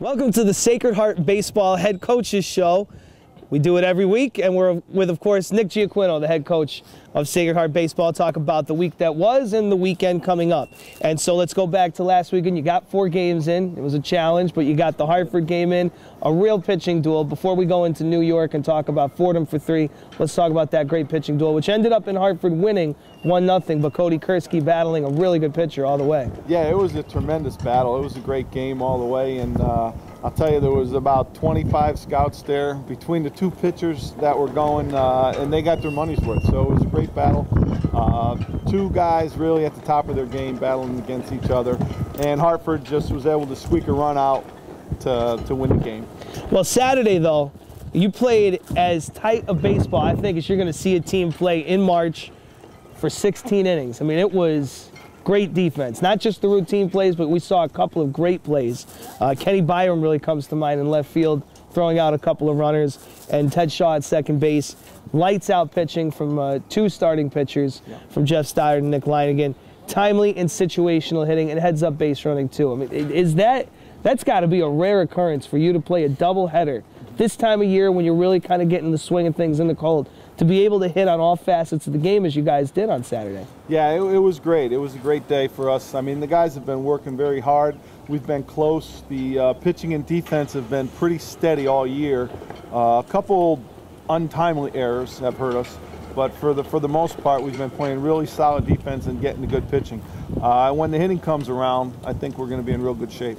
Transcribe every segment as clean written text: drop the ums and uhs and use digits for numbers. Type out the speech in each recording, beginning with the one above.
Welcome to the Sacred Heart Baseball Head Coaches Show. We do it every week, and we're with, of course, Nick Giaquino, the head coach of Sacred Heart Baseball, talk about the week that was and the weekend coming up. And so let's go back to last weekend. You got 4 games in. It was a challenge, but you got the Hartford game in, a real pitching duel. Before we go into New York and talk about Fordham for 3, let's talk about that great pitching duel, which ended up in Hartford winning 1-0, but Cody Kursky battling a really good pitcher all the way. Yeah, it was a tremendous battle. It was a great game all the way, and I'll tell you, there was about 25 scouts there between the 2 pitchers that were going, and they got their money's worth. So it was a great battle. 2 guys really at the top of their game battling against each other, and Hartford just was able to squeak a run out to win the game. Well, Saturday, though, you played as tight a baseball, I think, as you're going to see a team play in March for 16 innings. I mean, it was great defense. Not just the routine plays, but we saw a couple of great plays. Kenny Byram really comes to mind in left field, throwing out a couple of runners, and Ted Shaw at second base. Lights out pitching from 2 starting pitchers, from Jeff Stoddard and Nick Leinigan. Timely and situational hitting, and heads up base running too. I mean, that's got to be a rare occurrence for you to play a doubleheader this time of year when you're really kind of getting the swing of things in the cold, to be able to hit on all facets of the game as you guys did on Saturday. Yeah, it was great. It was a great day for us. I mean, the guys have been working very hard. We've been close. The pitching and defense have been pretty steady all year. A couple untimely errors have hurt us, but for the most part, we've been playing really solid defense and getting the good pitching. When the hitting comes around, I think we're going to be in real good shape.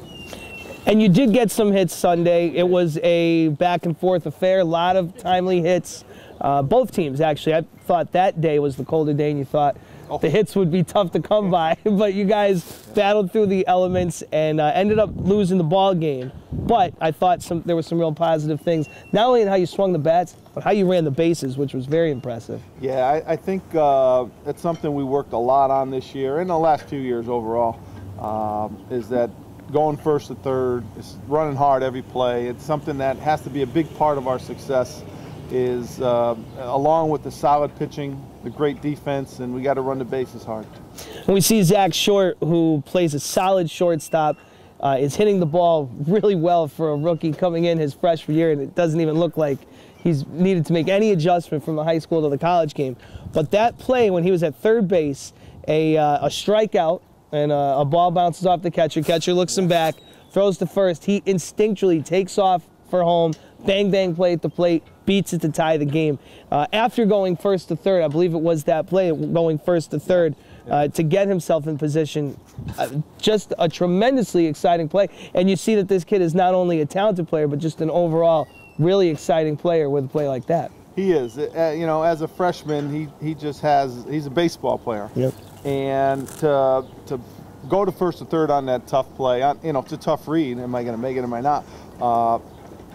And you did get some hits Sunday. It was a back-and-forth affair, a lot of timely hits. Both teams, actually. I thought that day was the colder day, and you thought the hits would be tough to come by. But you guys battled through the elements and ended up losing the ball game. But I thought there were some real positive things, not only in how you swung the bats, but how you ran the bases, which was very impressive. Yeah, I think that's something we worked a lot on this year, and the last 2 years overall, is that going first to third, is running hard every play. It's something that has to be a big part of our success, is along with the solid pitching, the great defense, and we got to run the bases hard. And we see Zach Short, who plays a solid shortstop, is hitting the ball really well for a rookie coming in his freshman year, and it doesn't even look like he's needed to make any adjustment from the high school to the college game. But that play when he was at third base, a strikeout, and a ball bounces off the catcher. Catcher looks him back, throws to first. He instinctually takes off for home, bang, bang play at the plate, beats it to tie the game. After going first to third, I believe it was that play, going first to third, to get himself in position. Just a tremendously exciting play. And you see that this kid is not only a talented player, but just an overall really exciting player with a play like that. He is. You know, as a freshman, he's a baseball player. Yep. And to go to first to third on that tough play, you know, it's a tough read. Am I going to make it? Am I not?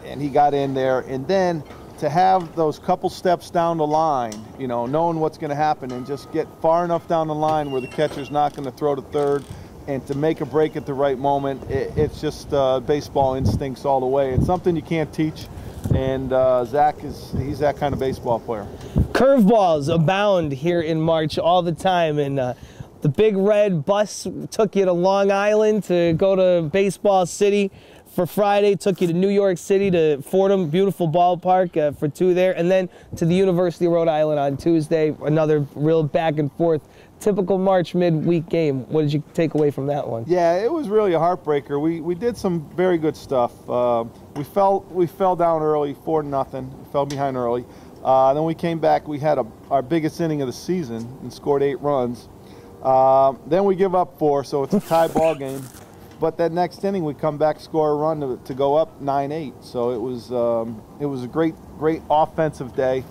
And he got in there, and then to have those couple steps down the line, you know, knowing what's going to happen, and just get far enough down the line where the catcher's not going to throw to third, and to make a break at the right moment, it's just baseball instincts all the way. It's something you can't teach, and Zach he's that kind of baseball player. Curveballs abound here in March all the time, and the Big Red bus took you to Long Island to go to Baseball City for Friday, took you to New York City to Fordham, beautiful ballpark for 2 there, and then to the University of Rhode Island on Tuesday, another real back and forth, typical March midweek game. What did you take away from that one? Yeah, it was really a heartbreaker. We did some very good stuff. We fell down early, 4-0, fell behind early. Then we came back, we had our biggest inning of the season and scored 8 runs. Then we give up 4, so it's a tie ball game. But that next inning, we come back, score a run to go up 9-8. So it was a great offensive day.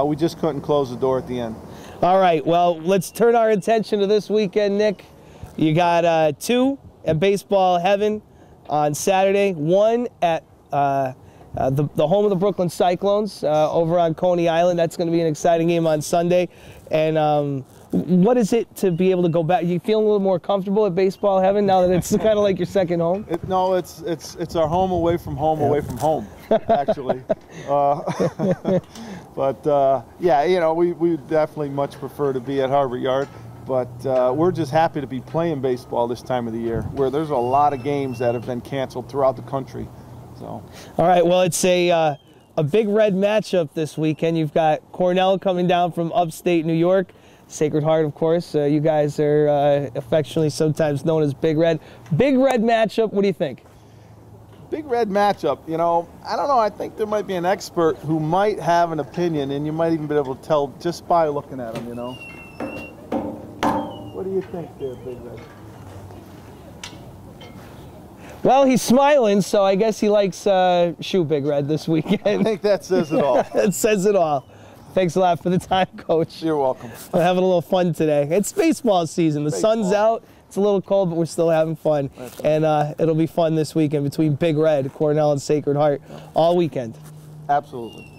We just couldn't close the door at the end. All right, well, let's turn our attention to this weekend, Nick. You got 2 at Baseball Heaven on Saturday, 1 at the home of the Brooklyn Cyclones over on Coney Island. That's going to be an exciting game on Sunday. And what is it to be able to go back? You feel a little more comfortable at Baseball Heaven now that it's kind of like your second home? No, it's our home away from home, yep. Away from home, actually. But yeah, you know, we definitely much prefer to be at Harvard Yard. But we're just happy to be playing baseball this time of the year, where there's a lot of games that have been canceled throughout the country. So. All right, well, it's a Big Red matchup this weekend. You've got Cornell coming down from upstate New York. Sacred Heart, of course. You guys are affectionately sometimes known as Big Red. Big Red matchup, what do you think? Big Red matchup, you know, I don't know. I think there might be an expert who might have an opinion, and you might even be able to tell just by looking at him, you know. What do you think there, Big Red? Well, he's smiling, so I guess he likes Shoe Big Red this weekend. I think that says it all. That says it all. Thanks a lot for the time, Coach. You're welcome. We're having a little fun today. It's baseball season. The sun's out. It's a little cold, but we're still having fun. And it'll be fun this weekend between Big Red, Cornell, and Sacred Heart all weekend. Absolutely.